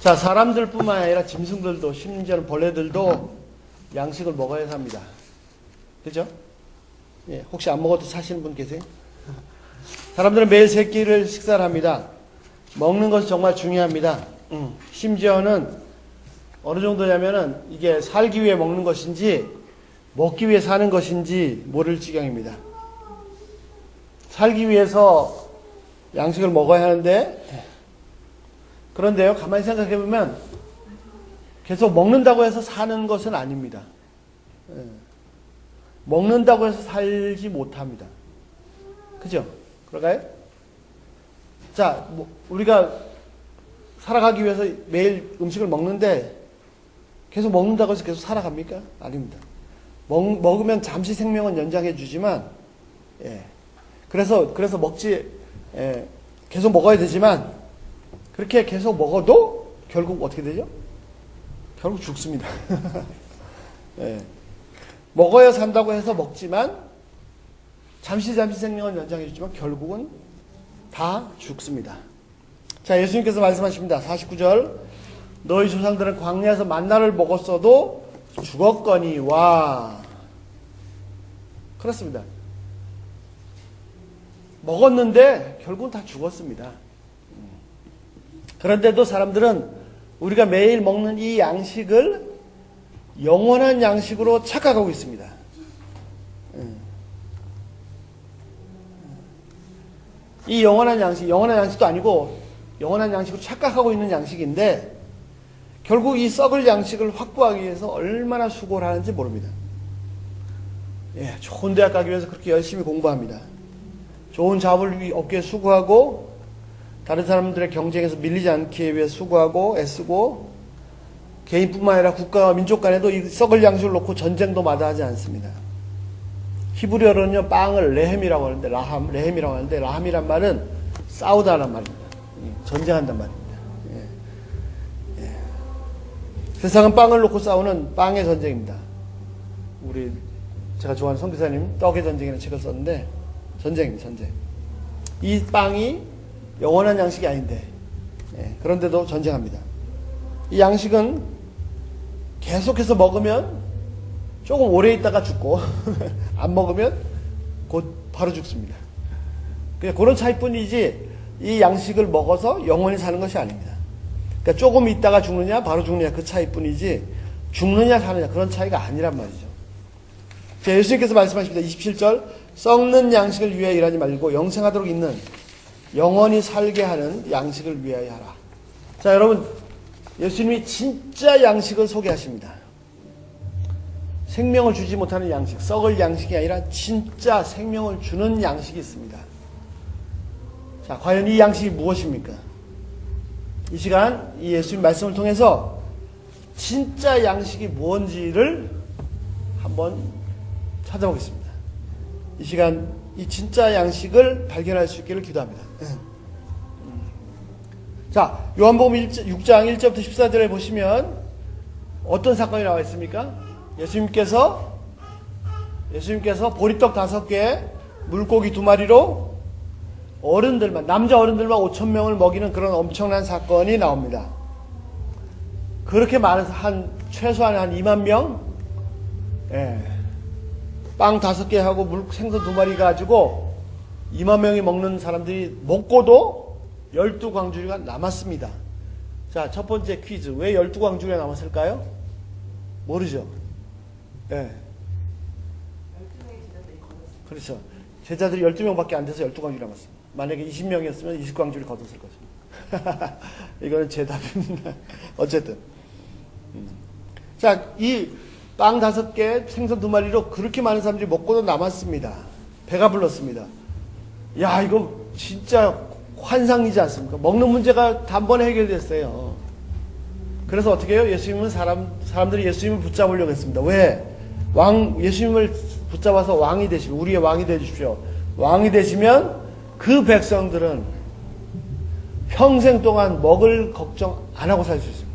자, 사람들뿐만 아니라 짐승들도, 심지어는 벌레들도 양식을 먹어야 삽니다. 그죠? 예, 혹시 안 먹어도 사시는 분 계세요? 사람들은 매일 세 끼를 식사를 합니다. 먹는 것이 정말 중요합니다. 심지어는 어느 정도냐면은 이게 살기 위해 먹는 것인지 먹기 위해 사는 것인지 모를 지경입니다. 살기 위해서 양식을 먹어야 하는데, 그런데요, 가만히 생각해 보면 계속 먹는다고 해서 사는 것은 아닙니다. 먹는다고 해서 살지 못합니다. 그죠? 그럴까요? 자, 우리가 살아가기 위해서 매일 음식을 먹는데 계속 먹는다고 해서 계속 살아갑니까? 아닙니다. 먹으면 잠시 생명은 연장해 주지만, 예. 그래서 계속 먹어야 되지만, 그렇게 계속 먹어도 결국 어떻게 되죠? 결국 죽습니다. 예. 먹어야 산다고 해서 먹지만, 잠시 생명은 연장해 주지만, 결국은 다 죽습니다. 자, 예수님께서 말씀하십니다. 49절. 너희 조상들은 광야에서 만나를 먹었어도 죽었거니와. 그렇습니다. 먹었는데 결국은 다 죽었습니다. 그런데도 사람들은 우리가 매일 먹는 이 양식을 영원한 양식으로 착각하고 있습니다. 이 영원한 양식도 아니고 영원한 양식으로 착각하고 있는 양식인데, 결국 이 썩을 양식을 확보하기 위해서 얼마나 수고를 하는지 모릅니다. 예, 좋은 대학 가기 위해서 그렇게 열심히 공부합니다. 좋은 잡을 얻기 위해 수고하고, 다른 사람들의 경쟁에서 밀리지 않기 위해 수고하고 애쓰고, 개인뿐만 아니라 국가와 민족 간에도 이 썩을 양식을 놓고 전쟁도 마다하지 않습니다. 히브리어로는요, 빵을 레헴이라고 하는데, 레헴이라고 하는데, 라함이란 말은 싸우다란 말입니다. 전쟁한단 말입니다. 예. 세상은 빵을 놓고 싸우는 빵의 전쟁입니다. 제가 좋아하는 선교사님 떡의 전쟁이라는 책을 썼는데, 전쟁입니다. 전쟁. 이 빵이 영원한 양식이 아닌데, 그런데도 전쟁합니다. 이 양식은 계속해서 먹으면 조금 오래 있다가 죽고 안 먹으면 곧 바로 죽습니다. 그냥 그런 차이뿐이지 이 양식을 먹어서 영원히 사는 것이 아닙니다. 그러니까 조금 있다가 죽느냐 바로 죽느냐 그 차이뿐이지 죽느냐 사느냐 그런 차이가 아니란 말이죠. 자, 예수님께서 말씀하십니다. 27절. 썩는 양식을 위하여 일하지 말고 영생하도록 있는 영원히 살게 하는 양식을 위하여 하라. 자, 여러분, 예수님이 진짜 양식을 소개하십니다. 생명을 주지 못하는 양식, 썩을 양식이 아니라 진짜 생명을 주는 양식이 있습니다. 자, 과연 이 양식이 무엇입니까? 이 시간 이 예수님 말씀을 통해서 진짜 양식이 무엇인지를 한번 찾아보겠습니다. 이 시간 이 진짜 양식을 발견할 수 있기를 기도합니다. 자, 요한복음 6장 1절부터 14절에 보시면 어떤 사건이 나와 있습니까? 예수님께서 보리떡 5개, 물고기 2마리로 남자 어른들만 5,000명을 먹이는 그런 엄청난 사건이 나옵니다. 그렇게 많아서 최소한 한 2만 명, 빵 5개 하고 생선 2마리 가지고 2만 명이 먹는 사람들이 먹고도 12광주리가 남았습니다. 자, 첫 번째 퀴즈. 왜 12광주리가 남았을까요? 모르죠? 예. 그렇죠. 제자들이 12명밖에 안 돼서 12광주리 남았습니다. 만약에 20명이었으면 20광주리 거뒀을 것입니다. 이거는 제 답입니다. 어쨌든. 자, 이 빵 5개, 생선 2마리로 그렇게 많은 사람들이 먹고도 남았습니다. 배가 불렀습니다. 야, 이거 진짜 환상이지 않습니까? 먹는 문제가 단번에 해결됐어요. 그래서 어떻게 해요? 사람들이 예수님을 붙잡으려고 했습니다. 왜? 예수님을 붙잡아서 왕이 되시면, 우리의 왕이 되주십시오. 왕이 되시면 그 백성들은 평생 동안 먹을 걱정 안 하고 살 수 있습니다.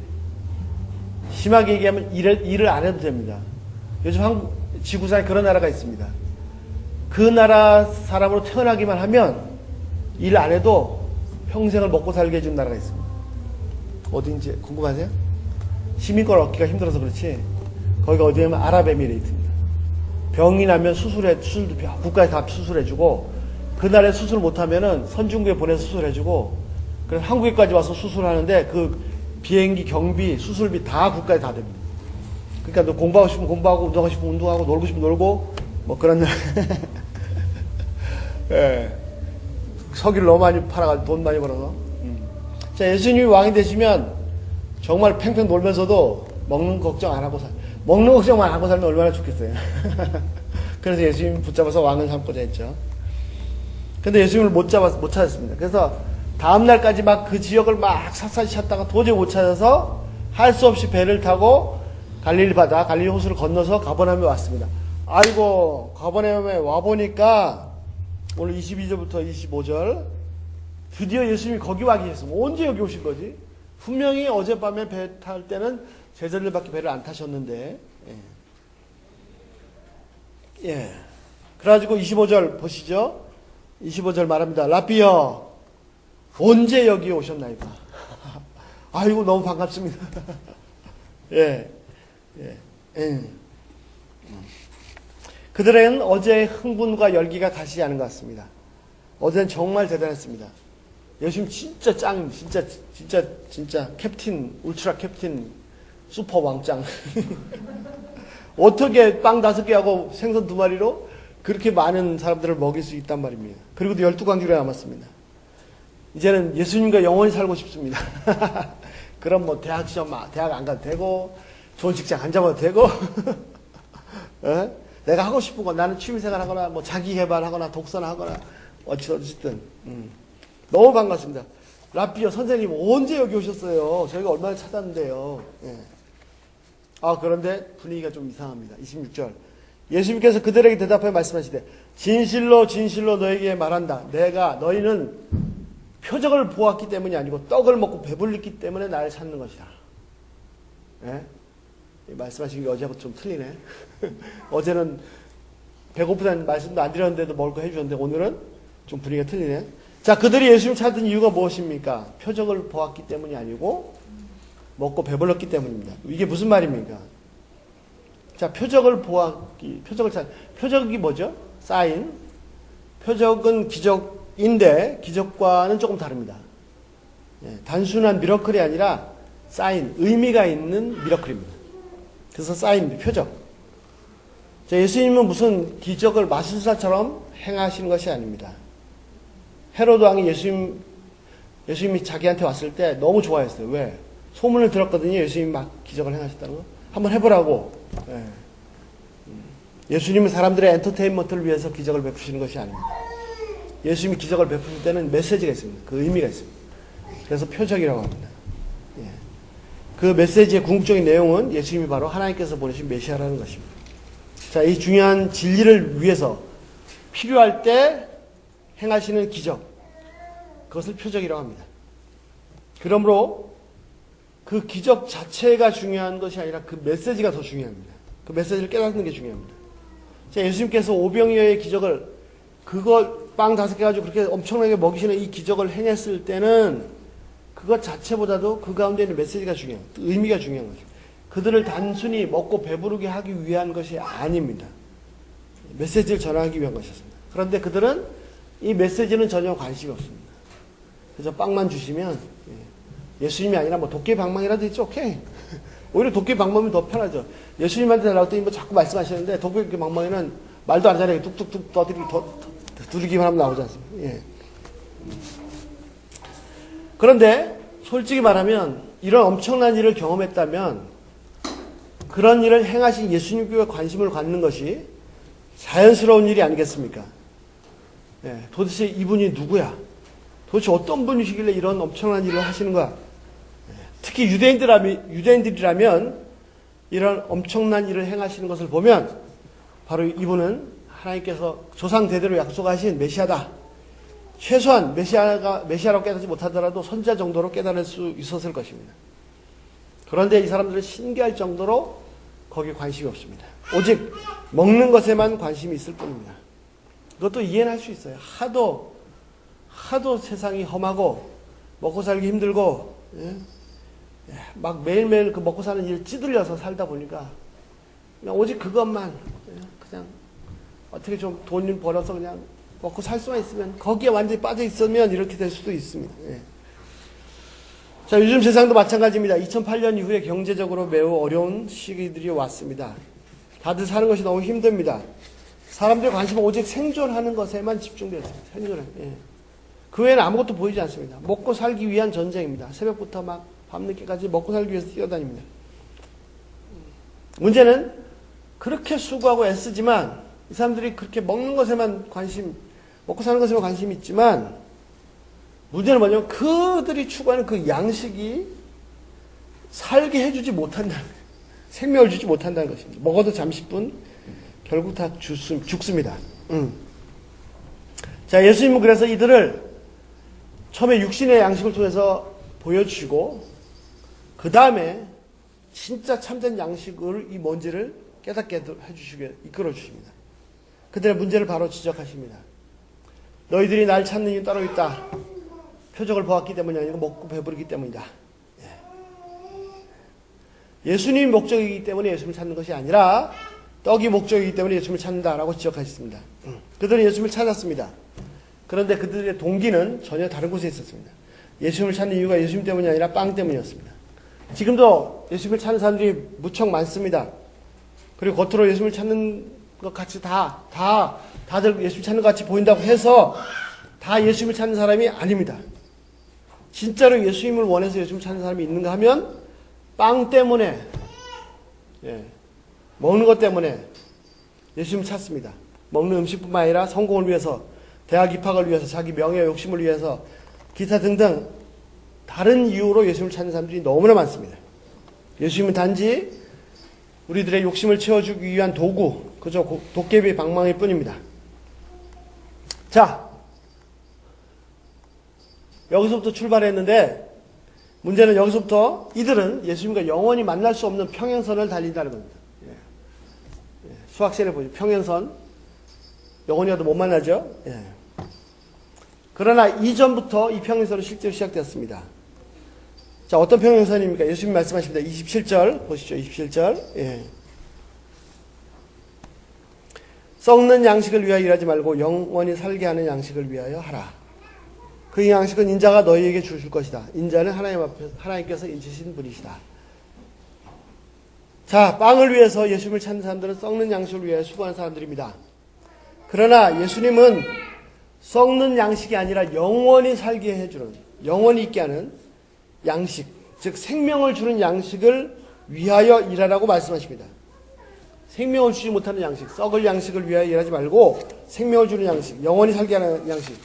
심하게 얘기하면 일을 안 해도 됩니다. 요즘 지구상에 그런 나라가 있습니다. 그 나라 사람으로 태어나기만 하면 일 안 해도 평생을 먹고 살게 해준 나라가 있습니다. 어딘지 궁금하세요? 시민권 얻기가 힘들어서 그렇지 거기가 어디냐면 아랍에미레이트입니다. 병이 나면 수술도 국가에 다 수술해주고 그날에 수술 못하면은 선진국에 보내서 수술해주고 그래서 한국에까지 와서 수술하는데 그 비행기 경비 수술비 다 국가에 다 됩니다. 그러니까 너 공부하고 싶으면 공부하고 운동하고 싶으면 운동하고 놀고 싶으면 놀고 뭐 그런 예. 석유를 너무 많이 팔아가지고 돈 많이 벌어서 자 예수님이 왕이 되시면 정말 팽팽 놀면서도 먹는 걱정 안 하고 먹는 걱정만 안 하고 살면 얼마나 좋겠어요. 그래서 예수님 붙잡아서 왕을 삼고자 했죠. 근데 예수님을 못 찾았습니다. 그래서 다음날까지 막 그 지역을 막 샅샅이 찾다가 도저히 못 찾아서 할 수 없이 배를 타고 갈릴리 바다, 갈릴리 호수를 건너서 가버나움에 왔습니다. 아이고, 가버나움에 와보니까 오늘 22절부터 25절 드디어 예수님이 거기 와 계셨습니다. 언제 여기 오신 거지? 분명히 어젯밤에 배 탈 때는 제자들밖에 배를 안 타셨는데 예. 그래가지고 25절 보시죠. 25절 말합니다. 라비여 언제 여기 오셨나이까? 아이고 너무 반갑습니다. 예. 그들은 어제의 흥분과 열기가 가시지 않은 것 같습니다. 어제는 정말 대단했습니다. 예수님 진짜 짱, 진짜 캡틴, 울트라 캡틴, 슈퍼 왕짱. 어떻게 빵 5개 하고 생선 2마리로 그렇게 많은 사람들을 먹일 수 있단 말입니다. 그리고도 12광주가 남았습니다. 이제는 예수님과 영원히 살고 싶습니다. 그럼 뭐 대학 안 가도 되고, 좋은 직장 안 잡아도 되고, 어? 내가 하고 싶은 거, 나는 취미생활 하거나, 뭐 자기 개발하거나, 독서나 하거나, 어찌든, 너무 반갑습니다. 라비어 선생님, 언제 여기 오셨어요? 저희가 얼마나 찾았는데요. 예. 그런데 분위기가 좀 이상합니다. 26절. 예수님께서 그들에게 대답하여 말씀하시되, 진실로 너에게 말한다. 너희는 표적을 보았기 때문이 아니고 떡을 먹고 배불렸기 때문에 나를 찾는 것이다. 예? 말씀하신 게 어제하고 좀 틀리네. 어제는 배고프다는 말씀도 안 드렸는데도 먹을 거 해주셨는데 오늘은 좀 분위기가 틀리네. 자, 그들이 예수님 찾은 이유가 무엇입니까? 표적을 보았기 때문이 아니고 먹고 배불렀기 때문입니다. 이게 무슨 말입니까? 자, 표적이 뭐죠? 사인. 표적은 기적인데 기적과는 조금 다릅니다. 예, 단순한 미러클이 아니라 사인, 의미가 있는 미러클입니다. 그래서 사인입니다. 표적. 자, 예수님은 무슨 기적을 마술사처럼 행하시는 것이 아닙니다. 헤로드 왕이 예수님이 자기한테 왔을 때 너무 좋아했어요. 왜? 소문을 들었거든요. 예수님이 막 기적을 행하셨다는 거. 한번 해보라고. 예. 예수님은 사람들의 엔터테인먼트를 위해서 기적을 베푸시는 것이 아닙니다. 예수님이 기적을 베푸실 때는 메시지가 있습니다. 그 의미가 있습니다. 그래서 표적이라고 합니다. 예. 그 메시지의 궁극적인 내용은 예수님이 바로 하나님께서 보내신 메시아라는 것입니다. 자, 이 중요한 진리를 위해서 필요할 때 행하시는 기적, 그것을 표적이라고 합니다. 그러므로 그 기적 자체가 중요한 것이 아니라 그 메시지가 더 중요합니다. 그 메시지를 깨닫는 게 중요합니다. 자, 예수님께서 오병이어의 기적을 빵 5개 가지고 그렇게 엄청나게 먹이시는 이 기적을 행했을 때는 그것 자체보다도 그 가운데 있는 메시지가 중요해요. 의미가 중요한 거죠. 그들을 단순히 먹고 배부르게 하기 위한 것이 아닙니다. 메시지를 전하기 위한 것이었습니다. 그런데 그들은 이 메시지는 전혀 관심이 없습니다. 그래서 빵만 주시면 예수님이 아니라 뭐 도끼 방망이라도 있죠. 오케이. 오히려 도끼 방망이면 더 편하죠. 예수님한테 달라고 했더니 뭐 자꾸 말씀하시는데 도끼 방망이는 말도 안 하잖아요. 뚝뚝뚝 두들기만 하면 나오지 않습니까? 예. 그런데 솔직히 말하면 이런 엄청난 일을 경험했다면 그런 일을 행하신 예수님께 관심을 갖는 것이 자연스러운 일이 아니겠습니까? 예. 도대체 이분이 누구야? 도대체 어떤 분이시길래 이런 엄청난 일을 하시는가? 특히 유대인들이라면 이런 엄청난 일을 행하시는 것을 보면 바로 이분은 하나님께서 조상 대대로 약속하신 메시아다. 최소한 메시아라고 깨닫지 못하더라도 선지자 정도로 깨달을 수 있었을 것입니다. 그런데 이 사람들은 신기할 정도로 거기에 관심이 없습니다. 오직 먹는 것에만 관심이 있을 뿐입니다. 그것도 이해는 할 수 있어요. 하도 세상이 험하고 먹고 살기 힘들고 막 매일매일 그 먹고 사는 일 찌들려서 살다 보니까 그냥 오직 그것만 그냥 어떻게 좀 돈 벌어서 그냥 먹고 살 수만 있으면 거기에 완전히 빠져 있으면 이렇게 될 수도 있습니다. 예. 자, 요즘 세상도 마찬가지입니다. 2008년 이후에 경제적으로 매우 어려운 시기들이 왔습니다. 다들 사는 것이 너무 힘듭니다. 사람들의 관심은 오직 생존하는 것에만 집중되어 있습니다. 생존하는. 예. 그 외에는 아무것도 보이지 않습니다. 먹고 살기 위한 전쟁입니다. 새벽부터 막 밤늦게까지 먹고 살기 위해서 뛰어다닙니다. 문제는 그렇게 수고하고 애쓰지만 이 사람들이 그렇게 먹는 것에만 먹고 사는 것에만 관심이 있지만 문제는 뭐냐면 그들이 추구하는 그 양식이 살게 해주지 못한다는 거예요. 생명을 주지 못한다는 것입니다. 먹어도 잠시뿐 결국 다 죽습니다. 자, 예수님은 그래서 이들을 처음에 육신의 양식을 통해서 보여주시고 그 다음에 진짜 참된 양식을 이 뭔지를 깨닫게 해주시게 이끌어 주십니다. 그들의 문제를 바로 지적하십니다. 너희들이 날 찾는 이유 따로 있다. 표적을 보았기 때문이 아니고 먹고 배부르기 때문이다. 예수님이 목적이기 때문에 예수님을 찾는 것이 아니라 떡이 목적이기 때문에 예수님을 찾는다라고 지적하셨습니다. 그들은 예수님을 찾았습니다. 그런데 그들의 동기는 전혀 다른 곳에 있었습니다. 예수님을 찾는 이유가 예수님 때문이 아니라 빵 때문이었습니다. 지금도 예수님을 찾는 사람들이 무척 많습니다. 그리고 겉으로 예수님을 찾는 것 같이 다들 예수님 찾는 것 같이 보인다고 해서 다 예수님을 찾는 사람이 아닙니다. 진짜로 예수님을 원해서 예수님을 찾는 사람이 있는가 하면 빵 때문에, 먹는 것 때문에 예수님을 찾습니다. 먹는 음식뿐만 아니라 성공을 위해서, 대학 입학을 위해서, 자기 명예 욕심을 위해서, 기타 등등 다른 이유로 예수님을 찾는 사람들이 너무나 많습니다. 예수님은 단지 우리들의 욕심을 채워주기 위한 도구, 그저 도깨비 방망이일 뿐입니다. 자, 여기서부터 출발했는데 문제는 여기서부터 이들은 예수님과 영원히 만날 수 없는 평행선을 달린다는 겁니다. 수학 시간에 보죠. 평행선. 영원히 와도 못 만나죠. 그러나 이전부터 이 평행선은 실제로 시작되었습니다. 자, 어떤 평행선입니까? 예수님 말씀하십니다. 27절 보시죠. 27절. 썩는 양식을 위하여 일하지 말고 영원히 살게 하는 양식을 위하여 하라. 그 양식은 인자가 너희에게 주실 것이다. 인자는 하나님께서 인치신 분이시다. 자, 빵을 위해서 예수님을 찾는 사람들은 썩는 양식을 위하여 수고하는 사람들입니다. 그러나 예수님은 썩는 양식이 아니라 영원히 살게 해주는, 영원히 있게 하는 양식, 즉 생명을 주는 양식을 위하여 일하라고 말씀하십니다. 생명을 주지 못하는 양식, 썩을 양식을 위하여 일하지 말고 생명을 주는 양식, 영원히 살게 하는 양식,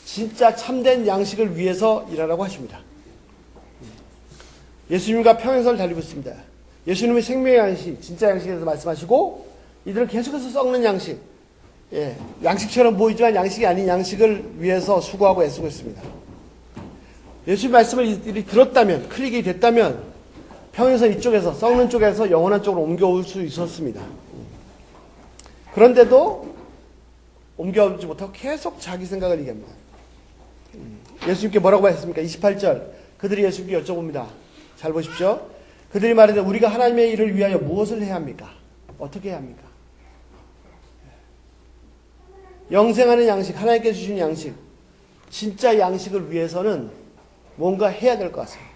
진짜 참된 양식을 위해서 일하라고 하십니다. 예수님과 평행선을 달리고 있습니다. 예수님의 생명의 양식, 진짜 양식에 대해서 말씀하시고 이들은 계속해서 썩는 양식, 양식처럼 보이지만 양식이 아닌 양식을 위해서 수고하고 애쓰고 있습니다. 예수님 말씀을 이들이 들었다면, 클릭이 됐다면 평행선 이쪽에서, 썩는 쪽에서 영원한 쪽으로 옮겨올 수 있었습니다. 그런데도 옮겨오지 못하고 계속 자기 생각을 얘기합니다. 예수님께 뭐라고 말했습니까? 28절. 그들이 예수님께 여쭤봅니다. 잘 보십시오. 그들이 말하되 우리가 하나님의 일을 위하여 무엇을 해야 합니까? 어떻게 해야 합니까? 영생하는 양식, 하나님께 주신 양식, 진짜 양식을 위해서는 뭔가 해야 될 것 같습니다.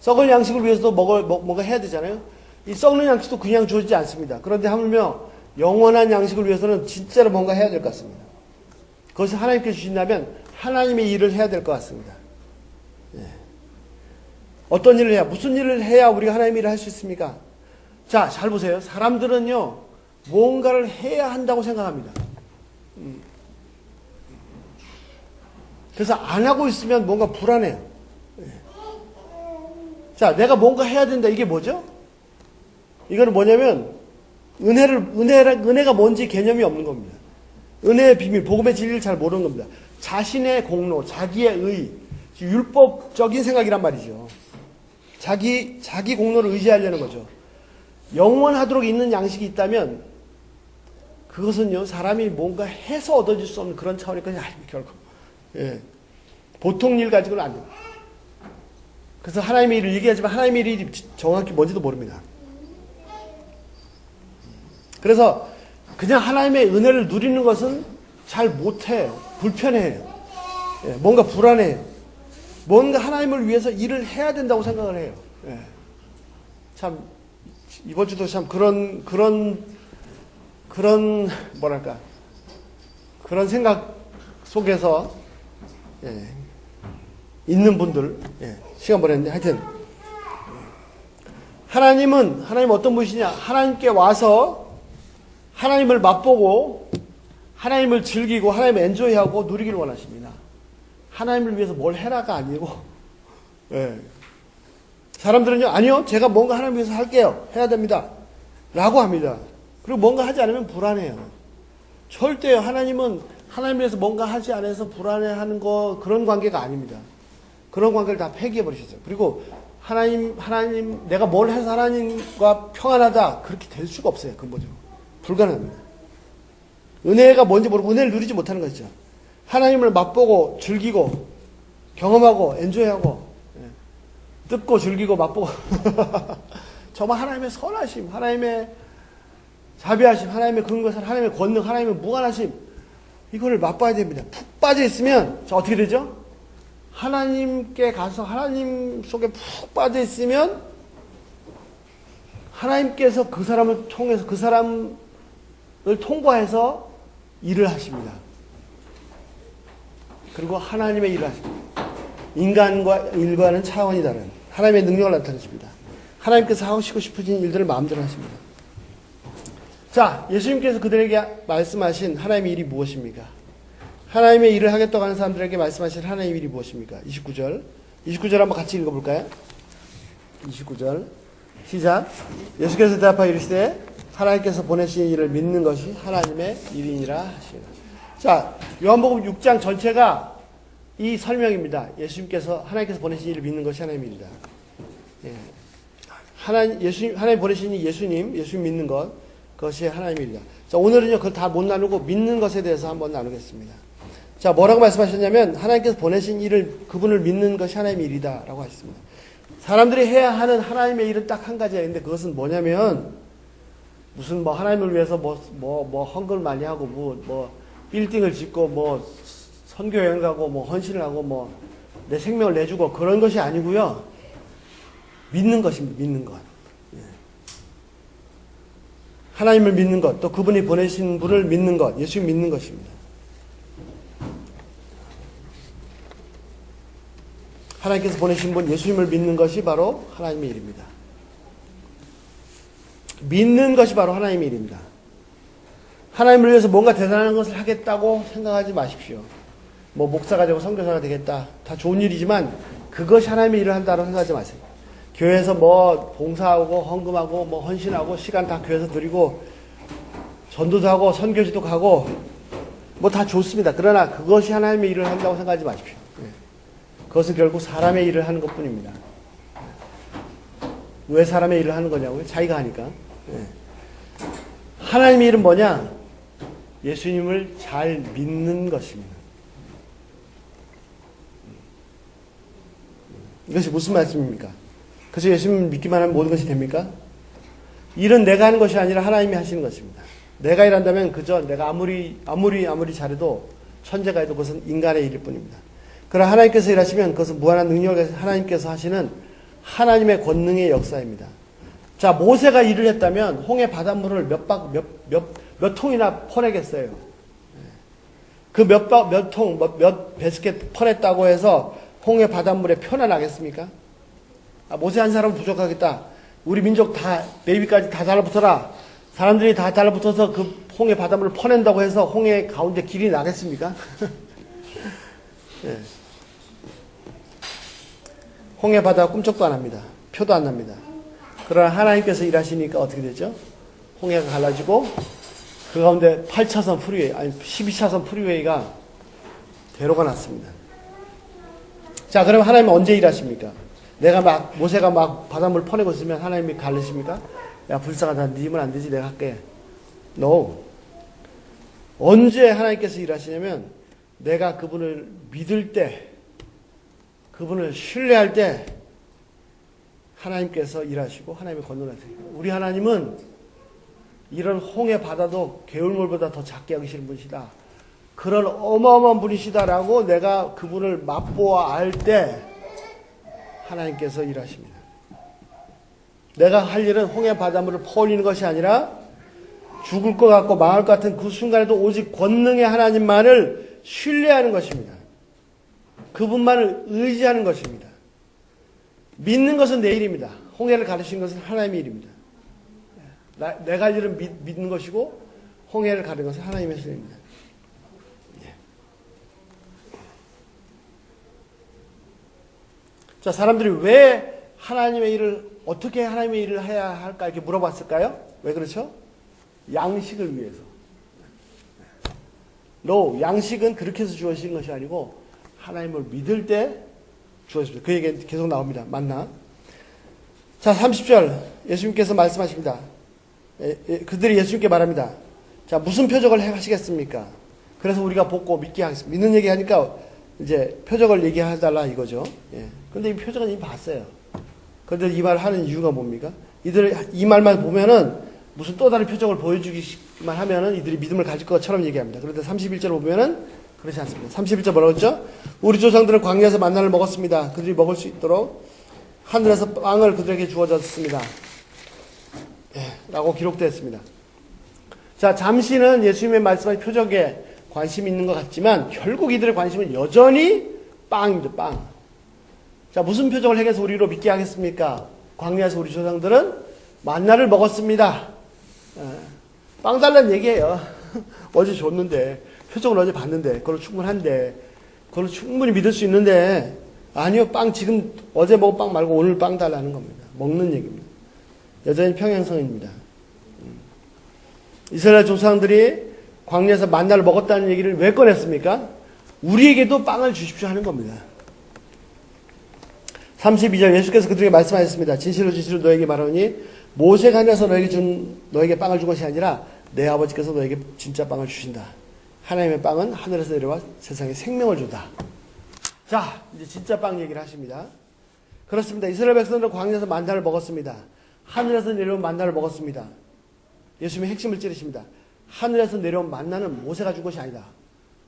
썩을 양식을 위해서도 뭔가 해야 되잖아요. 이 썩는 양식도 그냥 주어지지 않습니다. 그런데 하물며 영원한 양식을 위해서는 진짜로 뭔가 해야 될 것 같습니다. 그것을 하나님께 주신다면 하나님의 일을 해야 될 것 같습니다. 어떤 일을 해야, 무슨 일을 해야 우리가 하나님의 일을 할 수 있습니까? 자, 잘 보세요. 사람들은요, 뭔가를 해야 한다고 생각합니다. 그래서 안 하고 있으면 뭔가 불안해요. 자, 내가 뭔가 해야 된다. 이게 뭐죠? 이거는 뭐냐면, 은혜가 뭔지 개념이 없는 겁니다. 은혜의 비밀, 복음의 진리를 잘 모르는 겁니다. 자신의 공로, 자기의 의, 율법적인 생각이란 말이죠. 자기 공로를 의지하려는 거죠. 영원하도록 있는 양식이 있다면 그것은요, 사람이 뭔가 해서 얻어질 수 없는 그런 차원의 것이 아닙니다, 결코. 보통 일 가지고는 안 됩니다. 그래서 하나님의 일을 얘기하지만 하나님의 일이 정확히 뭔지도 모릅니다. 그래서 그냥 하나님의 은혜를 누리는 것은 잘 못해요. 불편해요. 예, 뭔가 불안해요. 뭔가 하나님을 위해서 일을 해야 된다고 생각을 해요. 예. 참 이번 주도 참 그런 뭐랄까 그런 생각 속에서 있는 분들 시간 보냈는데 하여튼 하나님은 어떤 분이시냐? 하나님께 와서 하나님을 맛보고 하나님을 즐기고 하나님을 엔조이하고 누리기를 원하십니다. 하나님을 위해서 뭘 해라가 아니고 사람들은요, 아니요, 제가 뭔가 하나님 위해서 할게요, 해야 됩니다 라고 합니다. 그리고 뭔가 하지 않으면 불안해요. 절대요. 하나님은 하나님 위해서 뭔가 하지 않아서 불안해하는 거, 그런 관계가 아닙니다. 그런 관계를 다 폐기해 버리셨어요. 그리고 하나님 내가 뭘 해서 하나님과 평안하다, 그렇게 될 수가 없어요. 근본적으로 불가능합니다. 은혜가 뭔지 모르고 은혜를 누리지 못하는 것이죠. 하나님을 맛보고 즐기고 경험하고 엔조이하고 뜯고 즐기고 맛보고 정말 하나님의 선하심, 하나님의 자비하심, 하나님의 근거사, 하나님의 권능, 하나님의 무한하심, 이거를 맛봐야 됩니다. 푹 빠져 있으면 어떻게 되죠? 하나님께 가서 하나님 속에 푹 빠져 있으면 하나님께서 그 사람을 통해서 그 사람을 통과해서 일을 하십니다. 그리고 하나님의 일을 하십니다. 인간과 일과는 차원이 다른 하나님의 능력을 나타내십니다. 하나님께서 하시고 싶으신 일들을 마음대로 하십니다. 자, 예수님께서 그들에게 말씀하신 하나님의 일이 무엇입니까? 하나님의 일을 하겠다고 하는 사람들에게 말씀하신 하나님의 일이 무엇입니까? 29절 한번 같이 읽어볼까요? 29절 시작. 예수께서 대답하여 이르시되 하나님께서 보내신 일을 믿는 것이 하나님의 일이니라 하시니라. 자, 요한복음 6장 전체가 이 설명입니다. 하나님께서 보내신 일을 믿는 것이 하나님의 일이다. 예. 하나님 보내신 예수님 믿는 것, 그것이 하나님의 일이다. 자, 오늘은요, 그걸 다 못 나누고 믿는 것에 대해서 한번 나누겠습니다. 자, 뭐라고 말씀하셨냐면, 하나님께서 보내신 일을, 그분을 믿는 것이 하나님의 일이다. 라고 하셨습니다. 사람들이 해야 하는 하나님의 일은 딱 한 가지야. 근데 그것은 뭐냐면, 무슨 하나님을 위해서 헌금 많이 하고, 빌딩을 짓고, 선교 여행 가고, 헌신을 하고, 내 생명을 내주고, 그런 것이 아니고요. 믿는 것입니다. 믿는 것. 예. 하나님을 믿는 것, 또 그분이 보내신 분을 믿는 것, 예수님 믿는 것입니다. 하나님께서 보내신 분, 예수님을 믿는 것이 바로 하나님의 일입니다. 믿는 것이 바로 하나님의 일입니다. 하나님을 위해서 뭔가 대단한 것을 하겠다고 생각하지 마십시오. 목사가 되고 선교사가 되겠다. 다 좋은 일이지만 그것이 하나님의 일을 한다고 생각하지 마세요. 교회에서 봉사하고 헌금하고 헌신하고 시간 다 교회에서 드리고 전도도 하고 선교지도 가고 다 좋습니다. 그러나 그것이 하나님의 일을 한다고 생각하지 마십시오. 그것은 결국 사람의 일을 하는 것뿐입니다. 왜 사람의 일을 하는 거냐고요? 자기가 하니까. 하나님의 일은 뭐냐? 예수님을 잘 믿는 것입니다. 이것이 무슨 말씀입니까? 그래서 예수님을 믿기만 하면 모든 것이 됩니까? 일은 내가 하는 것이 아니라 하나님이 하시는 것입니다. 내가 일한다면 그저 내가 아무리 잘해도 천재가 해도 그것은 인간의 일일 뿐입니다. 그러나 하나님께서 일하시면 그것은 무한한 능력을 하나님께서 하시는 하나님의 권능의 역사입니다. 자, 모세가 일을 했다면 홍해 바닷물을 몇 통이나 퍼내겠어요. 그 몇 베스켓 퍼냈다고 해서 홍해 바닷물에 편안하겠습니까? 모세 한 사람은 부족하겠다. 우리 민족 다, 베이비까지 다 달라붙어라. 사람들이 다 달라붙어서 그 홍해 바닷물을 퍼낸다고 해서 홍해 가운데 길이 나겠습니까? 네. 홍해 바다 꿈쩍도 안 합니다. 표도 안 납니다. 그러나 하나님께서 일하시니까 어떻게 되죠? 홍해가 갈라지고 그 가운데 8차선 프리웨이, 아니 12차선 프리웨이가 대로가 났습니다. 자, 그럼 하나님은 언제 일하십니까? 모세가 바닷물 퍼내고 있으면 하나님이 갈르십니까? 야, 불쌍하다. 네 힘은 안 되지. 내가 할게. No. 언제 하나님께서 일하시냐면, 내가 그분을 믿을 때, 그분을 신뢰할 때, 하나님께서 일하시고 하나님의 권능하세요. 우리 하나님은 이런 홍해 바다도 개울물보다 더 작게 여기시는 분이시다. 그런 어마어마한 분이시다라고 내가 그분을 맛보아 알 때 하나님께서 일하십니다. 내가 할 일은 홍해 바닷물을 퍼올리는 것이 아니라 죽을 것 같고 망할 것 같은 그 순간에도 오직 권능의 하나님만을 신뢰하는 것입니다. 그분만을 의지하는 것입니다. 믿는 것은 내 일입니다. 홍해를 가르치는 것은 하나님의 일입니다. 내가 할 일은 믿는 것이고 홍해를 가르치는 것은 하나님의 일입니다. 자, 사람들이 왜 하나님의 일을 어떻게 하나님의 일을 해야 할까 이렇게 물어봤을까요? 왜 그렇죠? 양식을 위해서. 양식은 그렇게 해서 주어진 것이 아니고 하나님을 믿을 때 주어집니다. 그 얘기 계속 나옵니다. 만나. 자, 30절 예수님께서 말씀하십니다. 그들이 예수님께 말합니다. 자, 무슨 표적을 하시겠습니까? 그래서 우리가 보고 믿게 하겠습니다. 믿는 얘기 하니까 이제 표적을 얘기해달라 이거죠. 예. 근데 이 표적은 이미 봤어요. 그런데 이 말 하는 이유가 뭡니까? 이들 이 말만 보면은 무슨 또 다른 표적을 보여주기만 하면은 이들이 믿음을 가질 것처럼 얘기합니다. 그런데 31절 보면은 그렇지 않습니다. 31절 뭐라고 했죠? 우리 조상들은 광야에서 만나를 먹었습니다. 그들이 먹을 수 있도록 하늘에서 빵을 그들에게 주어졌습니다. 예, 라고 기록되어 있습니다. 자, 잠시는 예수님의 말씀하신 표적에 관심이 있는 것 같지만 결국 이들의 관심은 여전히 빵입니다. 빵. 자, 무슨 표적을 행해서 우리로 믿게 하겠습니까? 광야에서 우리 조상들은 만나를 먹었습니다. 빵 달라는 얘기예요. 어제 줬는데, 표적을 어제 봤는데, 그걸로 충분한데, 그걸로 충분히 믿을 수 있는데, 아니요, 빵 지금 어제 먹은 빵 말고 오늘 빵 달라는 겁니다. 먹는 얘기입니다. 여전히 평행선입니다. 이스라엘 조상들이 광야에서 만나를 먹었다는 얘기를 왜 꺼냈습니까? 우리에게도 빵을 주십시오 하는 겁니다. 32절 예수께서 그들에게 말씀하셨습니다. 진실로 진실로 너에게 말하노니 모세가 하늘에서 너에게 빵을 준 것이 아니라 내 아버지께서 너에게 진짜 빵을 주신다. 하나님의 빵은 하늘에서 내려와 세상에 생명을 준다. 자, 이제 진짜 빵 얘기를 하십니다. 그렇습니다. 이스라엘 백성들은 광야에서 만나를 먹었습니다. 하늘에서 내려온 만나를 먹었습니다. 예수님의 핵심을 찌르십니다. 하늘에서 내려온 만나는 모세가 준 것이 아니다.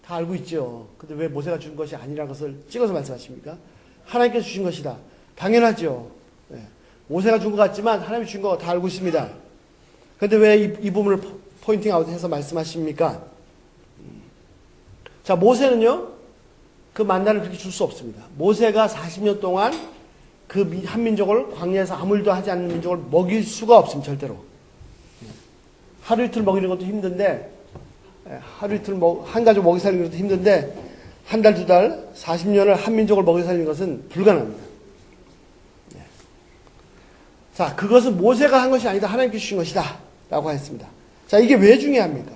다 알고 있죠. 근데 왜 모세가 준 것이 아니라는 것을 찍어서 말씀하십니까? 하나님께서 주신 것이다. 당연하죠. 네. 모세가 준 것 같지만 하나님이 준 거 다 알고 있습니다. 그런데 왜 이 부분을 포인팅 아웃해서 말씀하십니까? 자, 모세는요, 그 만나를 그렇게 줄 수 없습니다. 모세가 40년 동안 그 한민족을 광야에서 아무 일도 하지 않는 민족을 먹일 수가 없습니다. 절대로. 하루 이틀 먹이는 것도 힘든데, 하루 이틀 한 가족 먹이 살리는 것도 힘든데, 한 달, 두 달, 40년을 한 민족을 먹이 살리는 것은 불가능합니다. 자, 그것은 모세가 한 것이 아니다. 하나님께 주신 것이다. 라고 했습니다. 자, 이게 왜 중요합니까?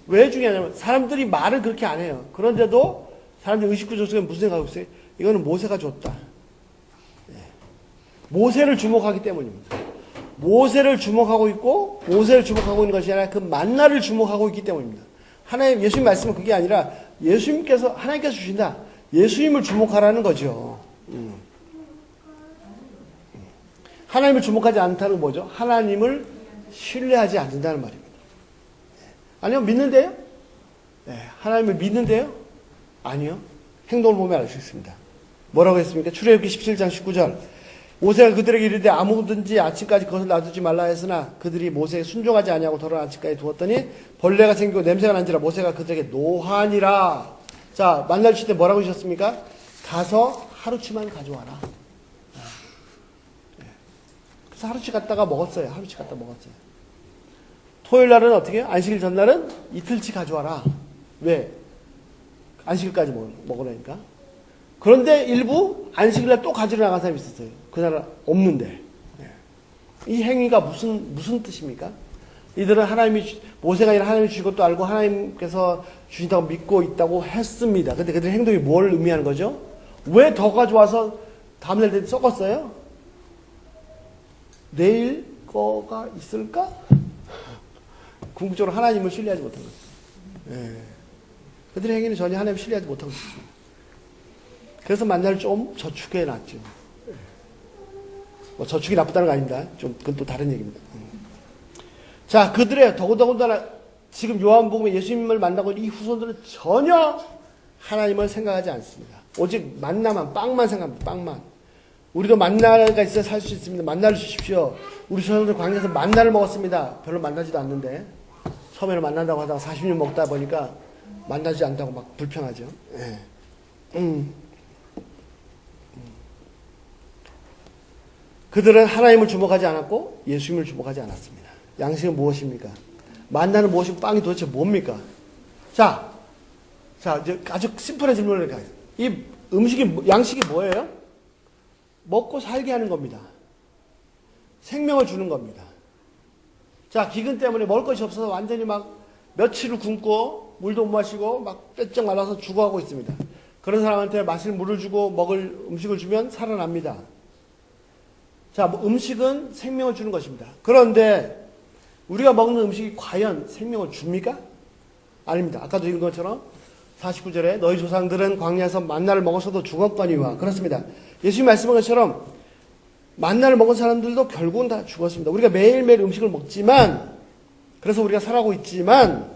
왜 중요하냐면, 사람들이 말을 그렇게 안 해요. 그런데도 사람들이 의식구조 속에 무슨 생각하고 있어요? 이거는 모세가 줬다. 모세를 주목하기 때문입니다. 모세를 주목하고 있고, 모세를 주목하고 있는 것이 아니라 그 만나를 주목하고 있기 때문입니다. 하나님, 예수님 말씀은 그게 아니라 하나님께서 주신다. 예수님을 주목하라는 거죠. 하나님을 주목하지 않다는 건 뭐죠? 하나님을 신뢰하지 않는다는 말입니다. 아니요, 믿는데요? 네, 하나님을 믿는데요? 아니요. 행동을 보면 알 수 있습니다. 뭐라고 했습니까? 출애굽기 17장 19절. 모세가 그들에게 이르되 아무든지 아침까지 그것을 놔두지 말라 했으나 그들이 모세에 순종하지 아니하고 더러운 아침까지 두었더니 벌레가 생기고 냄새가 난지라 모세가 그들에게 노하니라. 자, 만날 때 뭐라고 하셨습니까? 가서 하루치만 가져와라. 그래서 하루치 갔다가 먹었어요. 하루치 갔다 먹었어요. 토요일 날은 어떻게 해요? 안식일 전날은 이틀치 가져와라. 왜? 안식일까지 먹으라니까. 그런데 일부 안식일날 또 가지러 나간 사람이 있었어요. 그날 없는데. 이 행위가 무슨 뜻입니까? 이들은 모세가 아니라 하나님이 주신 것도 알고 하나님께서 주신다고 믿고 있다고 했습니다. 근데 그들의 행동이 뭘 의미하는 거죠? 왜 더 가져와서 다음날 때 썩었어요? 내일 거가 있을까? 궁극적으로 하나님을 신뢰하지 못한 거죠. 그들의 행위는 전혀 하나님을 신뢰하지 못하고 있습니다. 그래서 만나를 좀 저축해 놨죠. 뭐 저축이 나쁘다는 거 아닙니다. 좀 그건 또 다른 얘기입니다. 자, 그들의 더군다나 지금 요한복음에 예수님을 만나고 이 후손들은 전혀 하나님을 생각하지 않습니다. 오직 만나만, 빵만 생각합니다. 빵만. 우리도 만나가 있어야 살 수 있습니다. 만나를 주십시오. 우리 조상들 광야에서 만나를 먹었습니다. 별로 만나지도 않는데 처음에는 만난다고 하다가 40년 먹다 보니까 만나지 않다고 막 불평하죠. 예. 그들은 하나님을 주목하지 않았고 예수님을 주목하지 않았습니다. 양식은 무엇입니까? 만나는 무엇이고 빵이 도대체 뭡니까? 자, 이제 아주 심플한 질문을 가요. 이 음식이, 양식이 뭐예요? 먹고 살게 하는 겁니다. 생명을 주는 겁니다. 자, 기근 때문에 먹을 것이 없어서 완전히 막 며칠을 굶고 물도 못 마시고 막 빼쩍 말라서 죽어가고 있습니다. 그런 사람한테 마실 물을 주고 먹을 음식을 주면 살아납니다. 자, 음식은 생명을 주는 것입니다. 그런데 우리가 먹는 음식이 과연 생명을 줍니까? 아닙니다. 아까도 읽은 것처럼 49절에 너희 조상들은 광야에서 만나를 먹었어도 죽었거니와. 그렇습니다. 예수님 말씀한 것처럼 만나를 먹은 사람들도 결국은 다 죽었습니다. 우리가 매일매일 음식을 먹지만, 그래서 우리가 살아가고 있지만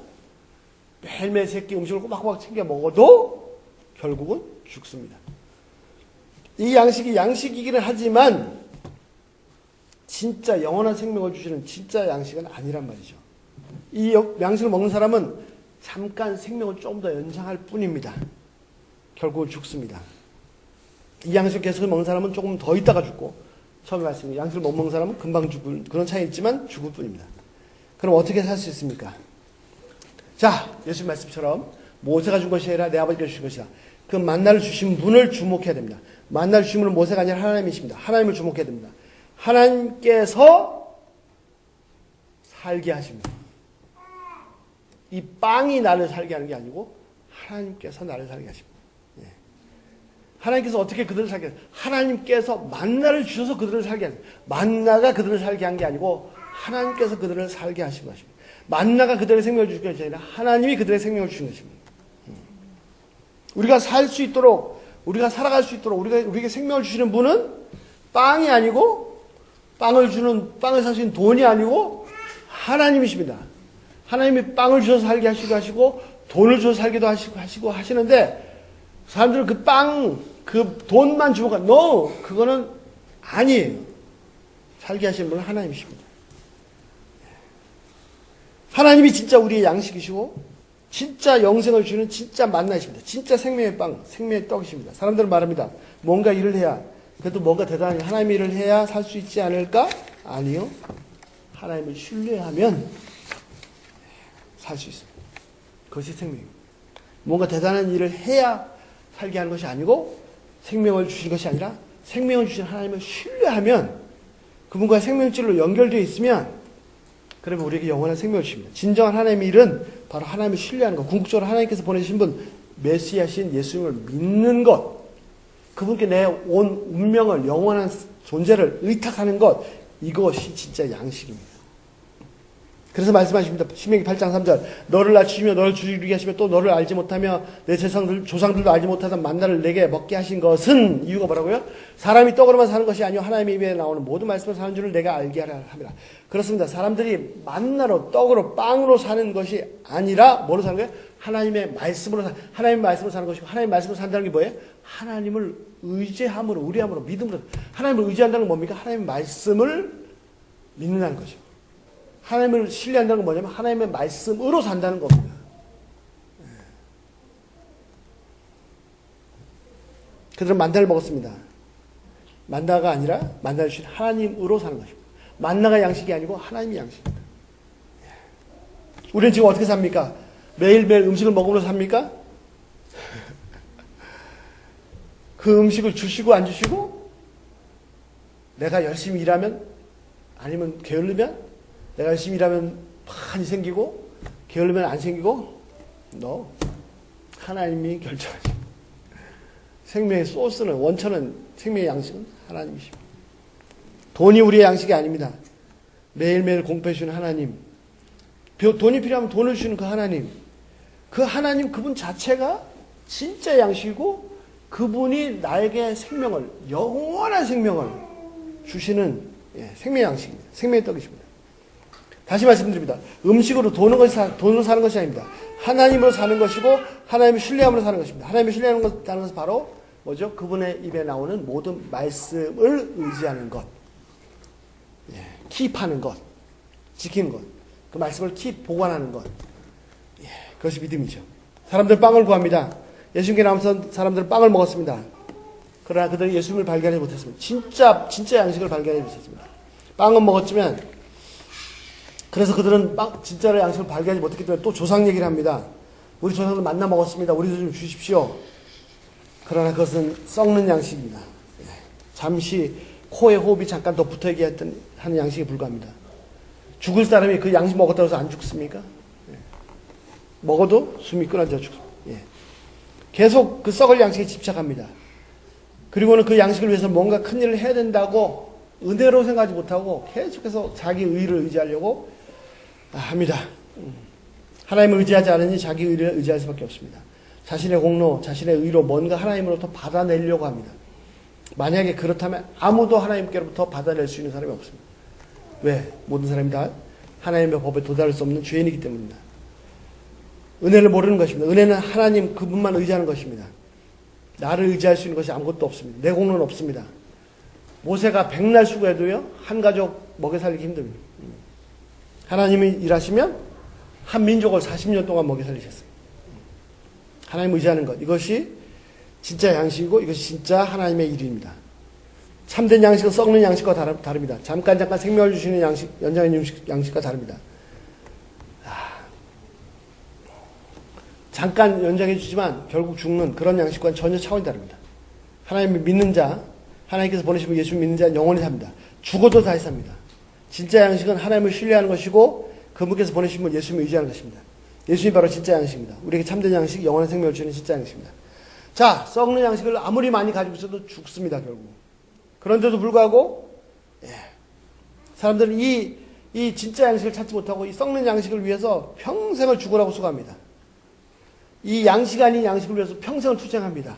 매일매일 새끼 음식을 꼬박꼬박 챙겨 먹어도 결국은 죽습니다. 이 양식이 양식이기는 하지만 진짜 영원한 생명을 주시는 진짜 양식은 아니란 말이죠. 이 양식을 먹는 사람은 잠깐 생명을 조금 더 연장할 뿐입니다. 결국은 죽습니다. 이 양식을 계속 먹는 사람은 조금 더 있다가 죽고, 처음에 말씀드린 양식을 못 먹는 사람은 금방 죽을 그런 차이 있지만 죽을 뿐입니다. 그럼 어떻게 살 수 있습니까? 자, 예수님 말씀처럼 모세가 준 것이 아니라 내 아버지가 주신 것이다. 그 만나를 주신 분을 주목해야 됩니다. 만나를 주신 분은 모세가 아니라 하나님이십니다. 하나님을 주목해야 됩니다. 하나님께서 살게 하십니다. 이 빵이 나를 살게 하는 게 아니고 하나님께서 나를 살게 하십니다. 예. 하나님께서 어떻게 그들을 살게 하십니까? 하나님께서 만나를 주셔서 그들을 살게 하십니다. 만나가 그들을 살게 한 게 아니고 하나님께서 그들을 살게 하신 것입니다. 만나가 그들의 생명을 주신 것이 아니라 하나님이 그들의 생명을 주신 것입니다. 우리가 살 수 있도록, 우리가 살아갈 수 있도록 우리에게 생명을 주시는 분은 빵이 아니고 빵을 살 수 있는 돈이 아니고 하나님이십니다. 하나님이 빵을 주셔서 살게 하시고 돈을 주셔서 살기도 하시고 하시는데 사람들은 그 돈만 주목하고 no! 그거는 아니에요. 살게 하시는 분은 하나님이십니다. 하나님이 진짜 우리의 양식이시고 진짜 영생을 주는 진짜 만나이십니다. 진짜 생명의 빵, 생명의 떡이십니다. 사람들은 말합니다. 뭔가 일을 해야, 그래도 뭔가 대단한 하나님의 일을 해야 살 수 있지 않을까? 아니요. 하나님을 신뢰하면 살 수 있습니다. 그것이 생명입니다. 뭔가 대단한 일을 해야 살게 하는 것이 아니고 생명을 주신 것이 아니라 생명을 주신 하나님을 신뢰하면 그분과의 생명줄로 연결되어 있으면 그러면 우리에게 영원한 생명을 주십니다. 진정한 하나님의 일은 바로 하나님을 신뢰하는 것. 궁극적으로 하나님께서 보내주신 분 메시아신 예수님을 믿는 것. 그분께 내 온 운명을 영원한 존재를 의탁하는 것. 이것이 진짜 양식입니다. 그래서 말씀하십니다. 신명기 8장 3절 너를 낮추시며 너를 줄이게 하시며 또 너를 알지 못하며 내 조상들도 알지 못하던 만나를 내게 먹게 하신 것은 이유가 뭐라고요? 사람이 떡으로만 사는 것이 아니요 하나님의 입에 나오는 모든 말씀을 사는 줄을 내가 알게 하라 합니다. 그렇습니다. 사람들이 만나로 떡으로 빵으로 사는 것이 아니라 뭐로 사는 거예요? 하나님의 말씀으로 사는 것이고 하나님의 말씀으로 산다는 게 뭐예요? 하나님을 의지함으로 의뢰함으로 믿음으로 하나님을 의지한다는 건 뭡니까? 하나님의 말씀을 믿는다는 거죠. 하나님을 신뢰한다는 건 뭐냐면 하나님의 말씀으로 산다는 겁니다. 그들은 만나를 먹었습니다. 만나가 아니라 만나를 주신 하나님으로 사는 것입니다. 만나가 양식이 아니고 하나님이 양식입니다. 우리는 지금 어떻게 삽니까? 매일매일 음식을 먹으면서 삽니까? 그 음식을 주시고 안 주시고 내가 열심히 일하면 아니면 게을르면 내가 열심히 일하면 많이 생기고 게을르면 안 생기고 너 하나님이 결정하십니다. 생명의 소스는 원천은 생명의 양식은 하나님이십니다. 돈이 우리의 양식이 아닙니다. 매일매일 공급해 주시는 하나님, 돈이 필요하면 돈을 주시는 그 하나님, 그 하나님 그분 자체가 진짜 양식이고 그분이 나에게 생명을 영원한 생명을 주시는 생명의 양식입니다. 생명의 떡이십니다. 다시 말씀드립니다. 음식으로 돈으로 사는 것이 아닙니다. 하나님으로 사는 것이고 하나님의 신뢰함으로 사는 것입니다. 하나님의 신뢰하는 것은 바로 뭐죠? 그분의 입에 나오는 모든 말씀을 의지하는 것, 킵하는 것, 지키는 것, 그 말씀을 보관하는 것, 그것이 믿음이죠. 사람들 빵을 구합니다. 예수님께 나오면서 사람들은 빵을 먹었습니다. 그러나 그들은 예수님을 발견하지 못했습니다. 진짜 양식을 발견하지 못했습니다. 빵은 먹었지만, 그래서 그들은 진짜로 양식을 발견하지 못했기 때문에 또 조상 얘기를 합니다. 우리 조상들 만나 먹었습니다. 우리도 좀 주십시오. 그러나 그것은 썩는 양식입니다. 잠시 코에 호흡이 잠깐 더 붙어있게 하는 양식에 불과합니다. 죽을 사람이 그 양식 먹었다고 해서 안 죽습니까? 먹어도 숨이 끊어져 죽습니다. 계속 그 썩을 양식에 집착합니다. 그리고는 그 양식을 위해서 뭔가 큰일을 해야 된다고 은혜로 생각하지 못하고 계속해서 자기 의를 의지하려고 합니다. 하나님을 의지하지 않으니 자기 의를 의지할 수밖에 없습니다. 자신의 공로, 자신의 의로 뭔가 하나님으로부터 받아내려고 합니다. 만약에 그렇다면 아무도 하나님께로부터 받아낼 수 있는 사람이 없습니다. 왜? 모든 사람이 다 하나님의 법에 도달할 수 없는 죄인이기 때문입니다. 은혜를 모르는 것입니다. 은혜는 하나님 그분만 의지하는 것입니다. 나를 의지할 수 있는 것이 아무것도 없습니다. 내 공로는 없습니다. 모세가 백날 수고해도요, 한 가족 먹여 살리기 힘듭니다. 하나님이 일하시면 한 민족을 40년 동안 먹여 살리셨어요. 하나님 의지하는 것, 이것이 진짜 양식이고 이것이 진짜 하나님의 일입니다. 참된 양식은 썩는 양식과 다릅니다. 잠깐 생명을 주시는 양식, 연장의 양식과 다릅니다. 잠깐 연장해 주지만 결국 죽는 그런 양식과는 전혀 차원이 다릅니다. 하나님을 믿는 자, 하나님께서 보내시면 예수 믿는 자는 영원히 삽니다. 죽어도 다시 삽니다. 진짜 양식은 하나님을 신뢰하는 것이고 그분께서 보내시면 예수님을 의지하는 것입니다. 예수님이 바로 진짜 양식입니다. 우리에게 참된 양식, 영원한 생명을 주는 진짜 양식입니다. 자, 썩는 양식을 아무리 많이 가지고 있어도 죽습니다, 결국. 그런데도 불구하고 사람들은 이 진짜 양식을 찾지 못하고 이 썩는 양식을 위해서 평생을 죽으라고 수고합니다. 이 양식 아닌 양식을 위해서 평생을 투쟁합니다.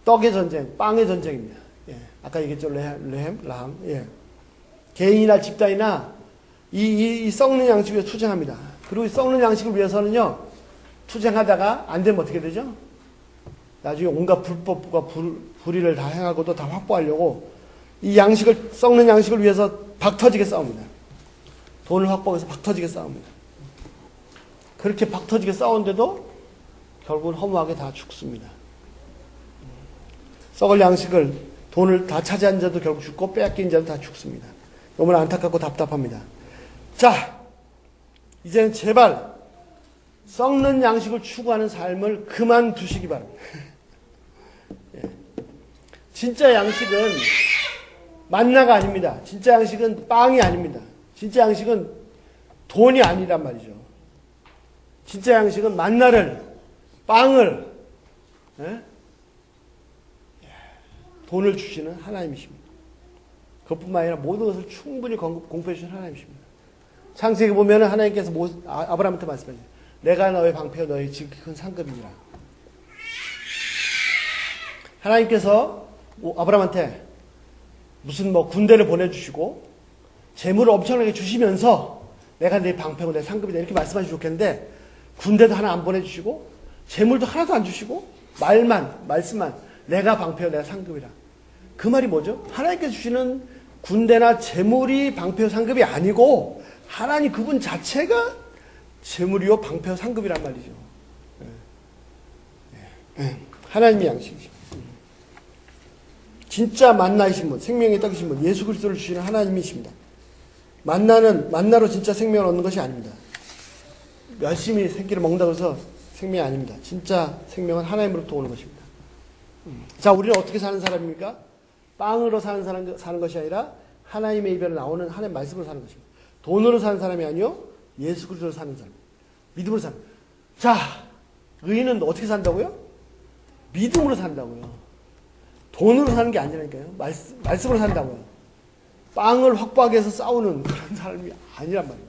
떡의 전쟁, 빵의 전쟁입니다. 아까 얘기했죠, 람. 개인이나 집단이나 이 썩는 양식을 위해서 투쟁합니다. 그리고 이 썩는 양식을 위해서는요, 투쟁하다가 안 되면 어떻게 되죠? 나중에 온갖 불법과 불의를 다 행하고도 다 확보하려고 이 양식을, 썩는 양식을 위해서 박터지게 싸웁니다. 돈을 확보해서 박터지게 싸웁니다. 그렇게 박터지게 싸우는데도 결국은 허무하게 다 죽습니다. 썩을 양식을, 돈을 다 차지한 자도 결국 죽고 빼앗긴 자도 다 죽습니다. 너무나 안타깝고 답답합니다. 자, 이제는 제발 썩는 양식을 추구하는 삶을 그만두시기 바랍니다. 진짜 양식은 만나가 아닙니다. 진짜 양식은 빵이 아닙니다. 진짜 양식은 돈이 아니란 말이죠. 진짜 양식은 만나를, 빵을, 돈을 주시는 하나님이십니다. 그것뿐만 아니라 모든 것을 충분히 공급해 주시는 하나님이십니다. 창세기 보면 하나님께서 아브라함한테 말씀하세요. 내가 너의 방패요 너의 지극히 큰 상급이니라. 하나님께서 아브라함한테 무슨 군대를 보내주시고 재물을 엄청나게 주시면서 내가 내 방패고 내 상급이다 이렇게 말씀하시면 좋겠는데 군대도 하나 안 보내주시고 재물도 하나도 안 주시고 말씀만 내가 방패요 내가 상급이라. 그 말이 뭐죠? 하나님께서 주시는 군대나 재물이 방패요 상급이 아니고 하나님 그분 자체가 재물이요 방패요 상급이란 말이죠. 하나님의 양식이십니다. 진짜 만나이신 분, 생명의 떡이신 분, 예수 그리스도를 주시는 하나님이십니다. 만나로 진짜 생명을 얻는 것이 아닙니다. 열심히 새끼를 먹는다고 해서 생명이 아닙니다. 진짜 생명은 하나님으로부터 오는 것입니다. 자, 우리는 어떻게 사는 사람입니까? 빵으로 사는 것이 아니라 하나님의 입에로 나오는 하나님의 말씀으로 사는 것입니다. 돈으로 사는 사람이 아니요 예수 그리스도로 사는 사람, 믿음으로 사는. 자, 의인은 어떻게 산다고요? 믿음으로 산다고요. 돈으로 사는 게 아니라니까요. 말씀으로 산다고요. 빵을 확보하기 위해서 싸우는 그런 사람이 아니란 말이에요.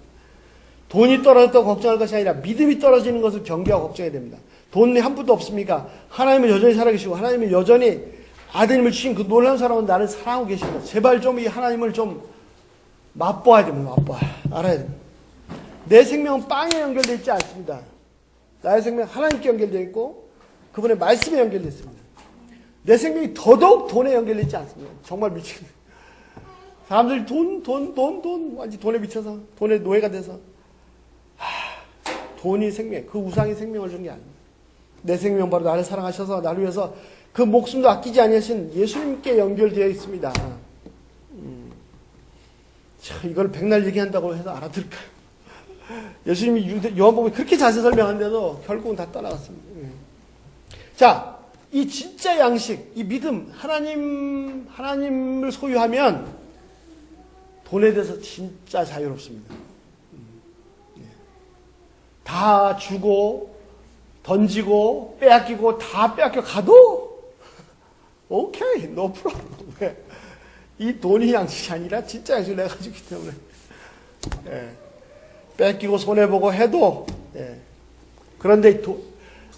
돈이 떨어졌다고 걱정할 것이 아니라 믿음이 떨어지는 것을 경계하고 걱정해야 됩니다. 돈이 한 푼도 없습니까? 하나님은 여전히 살아계시고 하나님은 여전히 아드님을 주신 그 놀라운 사람은 나를 사랑하고 계십니다. 제발 좀 이 하나님을 좀 맛보아야 됩니다. 맛보아. 알아야 됩니다. 내 생명은 빵에 연결되어 있지 않습니다. 나의 생명은 하나님께 연결되어 있고 그분의 말씀에 연결되어 있습니다. 내 생명이 더더욱 돈에 연결되어 있지 않습니다. 정말 미치겠네. 사람들이 돈, 완전 돈에 미쳐서, 돈의 노예가 돼서. 돈이 생명, 그 우상이 생명을 준 게 아닙니다. 내 생명 바로 나를 사랑하셔서 나를 위해서 그 목숨도 아끼지 아니하신 예수님께 연결되어 있습니다. 참, 이걸 백날 얘기한다고 해서 알아들을까요? 예수님이 요한복음에 그렇게 자세히 설명하는데도 결국은 다 떠나갔습니다. 자, 이 진짜 양식, 이 믿음, 하나님을 소유하면 돈에 대해서 진짜 자유롭습니다. 다 주고, 던지고, 빼앗기고, 다 빼앗겨 가도, 오케이, no problem. 왜? 이 돈이 양식이 아니라 진짜 양식을 내가 가지고 있기 때문에. 예. 뺏기고 손해보고 해도, 예. 그런데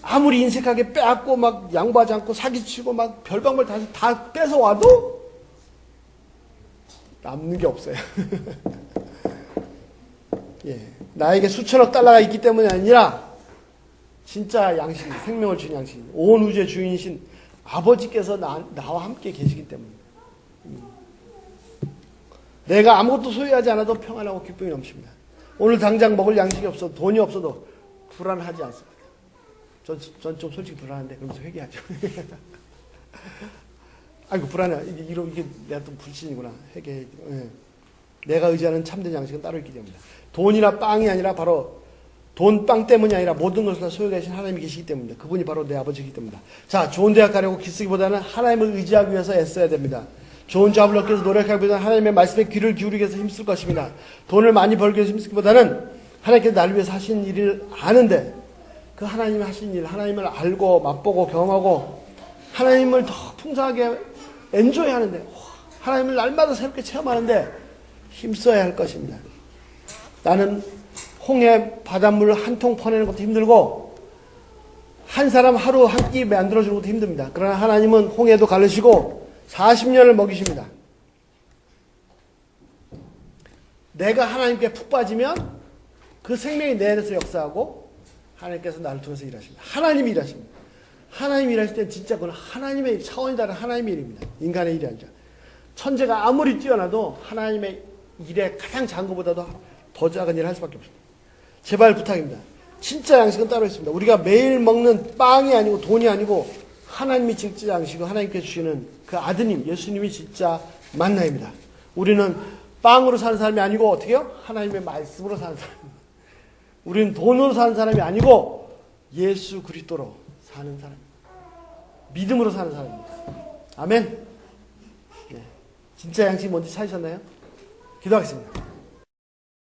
아무리 인색하게 빼앗고 막 양보하지 않고 사기치고 막 별방울 다 뺏어와도 남는 게 없어요. 예. 나에게 수천억 달러가 있기 때문이 아니라 진짜 양식, 생명을 주신 양식, 온 우주의 주인이신 아버지께서 나와 함께 계시기 때문입니다. 내가 아무것도 소유하지 않아도 평안하고 기쁨이 넘칩니다. 오늘 당장 먹을 양식이 없어도 돈이 없어도 불안하지 않습니다. 전 좀 솔직히 불안한데 그러면서 회개하죠. 아이고 불안해. 이게 내가 또 불신이구나. 회개. 예. 내가 의지하는 참된 양식은 따로 있기 때문이다. 돈이나 빵이 아니라 바로 돈, 빵 때문이 아니라 모든 것을 다 소유해 계신 하나님이 계시기 때문입니다. 그분이 바로 내 아버지이기 때문이다. 자, 좋은 대학 가려고 기쓰기보다는 하나님을 의지하기 위해서 애써야 됩니다. 좋은 잡을 얻기 위해서 노력하기보다는 하나님의 말씀에 귀를 기울이기 위해서 힘쓸 것입니다. 돈을 많이 벌기 위해서 힘쓰기보다는 하나님께서 나를 위해서 하신 일을 아는데 그 하나님이 하신 일, 하나님을 알고 맛보고 경험하고 하나님을 더 풍성하게 엔조이 하는데 하나님을 날마다 새롭게 체험하는데 힘써야 할 것입니다. 나는 홍해 바닷물 한 통 퍼내는 것도 힘들고 한 사람 하루 한 끼 만들어주는 것도 힘듭니다. 그러나 하나님은 홍해도 가르시고 40년을 먹이십니다. 내가 하나님께 푹 빠지면 그 생명이 내 안에서 역사하고 하나님께서 나를 통해서 일하십니다. 하나님이 일하십니다. 하나님이 일하실 때는 진짜 그건 하나님의 차원이 다른 하나님의 일입니다. 인간의 일이 아니라. 천재가 아무리 뛰어나도 하나님의 일에 가장 작은 것보다도 더 작은 일을 할 수밖에 없습니다. 제발 부탁입니다. 진짜 양식은 따로 있습니다. 우리가 매일 먹는 빵이 아니고 돈이 아니고 하나님이 진짜 양식이고 하나님께서 주시는 그 아드님 예수님이 진짜 만나입니다. 우리는 빵으로 사는 사람이 아니고 어떻게 해요? 하나님의 말씀으로 사는 사람입니다. 우리는 돈으로 사는 사람이 아니고 예수 그리스도로 사는 사람입니다. 믿음으로 사는 사람입니다. 아멘. 네. 진짜 양식이 뭔지 찾으셨나요? 기도하겠습니다.